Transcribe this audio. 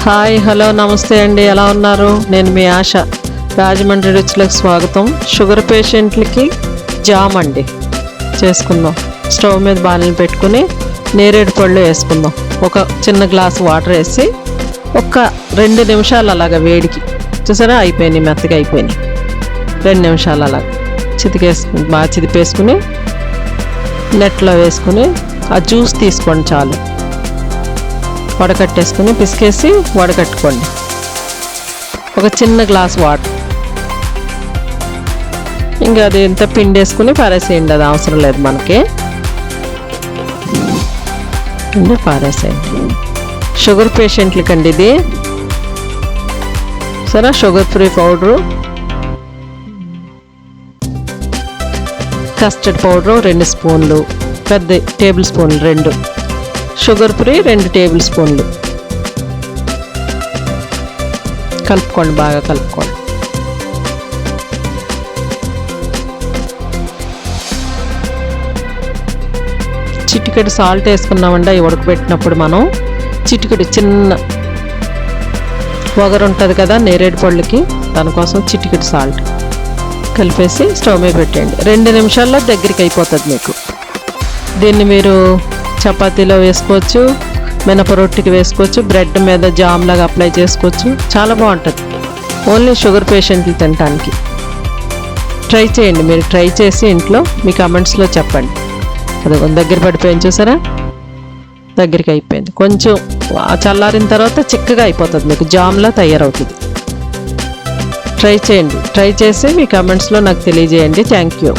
Hi hello నమస్తే అండి, ఎలా ఉన్నారు? నేను మీ ఆశ. రాజమండ్రి రుచులకు స్వాగతం. షుగర్ పేషెంట్లకి జామ్ అండి చేసుకుందాం. స్టవ్ మీద బాణలు పెట్టుకుని నేరేడు పళ్ళు వేసుకుందాం. ఒక చిన్న గ్లాస్ వాటర్ వేసి ఒక 2 నిమిషాలు అలాగా వేడికి చూసారా, అయిపోయినాయి, మెత్తగా అయిపోయినాయి. 2 నిమిషాలు అలాగా చితికేసుకుని బాగా చిదిపేసుకుని నెట్లో వేసుకుని ఆ జ్యూస్ తీసుకోండి చాలు. వడకట్టేసుకుని పిసికేసి వడకట్టుకోండి. ఒక చిన్న గ్లాస్ వాటర్, ఇంకా అది ఎంత పిండేసుకుని పారేసేయండి, అది అవసరం లేదు మనకి. పారేసేయండి. షుగర్ పేషెంట్లకండి ఇది. సరే, sugar free powder, custard powder 2 స్పూన్లు, పెద్ద టేబుల్ స్పూన్లు 2, షుగర్ ఫ్రీ 2 టేబుల్ స్పూన్లు. కలుపుకోండి, బాగా కలుపుకోండి. చిటికెడు సాల్ట్ వేసుకున్నామండి. అవి ఉడకబెట్టినప్పుడు మనం చిటికెడు చిన్న వగరు ఉంటుంది కదా నేరేడు పళ్ళకి, దానికోసం చిటికెడు సాల్ట్ కలిపేసి స్టవ్ మీద పెట్టండి. 2 నిమిషాల్లో దగ్గరికి అయిపోతుంది మీకు. దీన్ని మీరు చపాతీలో వేసుకోవచ్చు, మినప రొట్టెకి వేసుకోవచ్చు, బ్రెడ్ మీద జామ్ లాగా అప్లై చేసుకోవచ్చు. చాలా బాగుంటుంది. ఓన్లీ షుగర్ పేషెంట్లు తినడానికి ట్రై చేయండి. మీరు ట్రై చేసి ఇంట్లో మీ కమెంట్స్లో చెప్పండి. అది దగ్గర పడిపోయింది చూసారా, దగ్గరికి అయిపోయింది. కొంచెం చల్లారిన తర్వాత చిక్కగా అయిపోతుంది, మీకు జామ్లా తయారవుతుంది. ట్రై చేయండి. ట్రై చేసి మీ కమెంట్స్లో నాకు తెలియజేయండి. Thank you.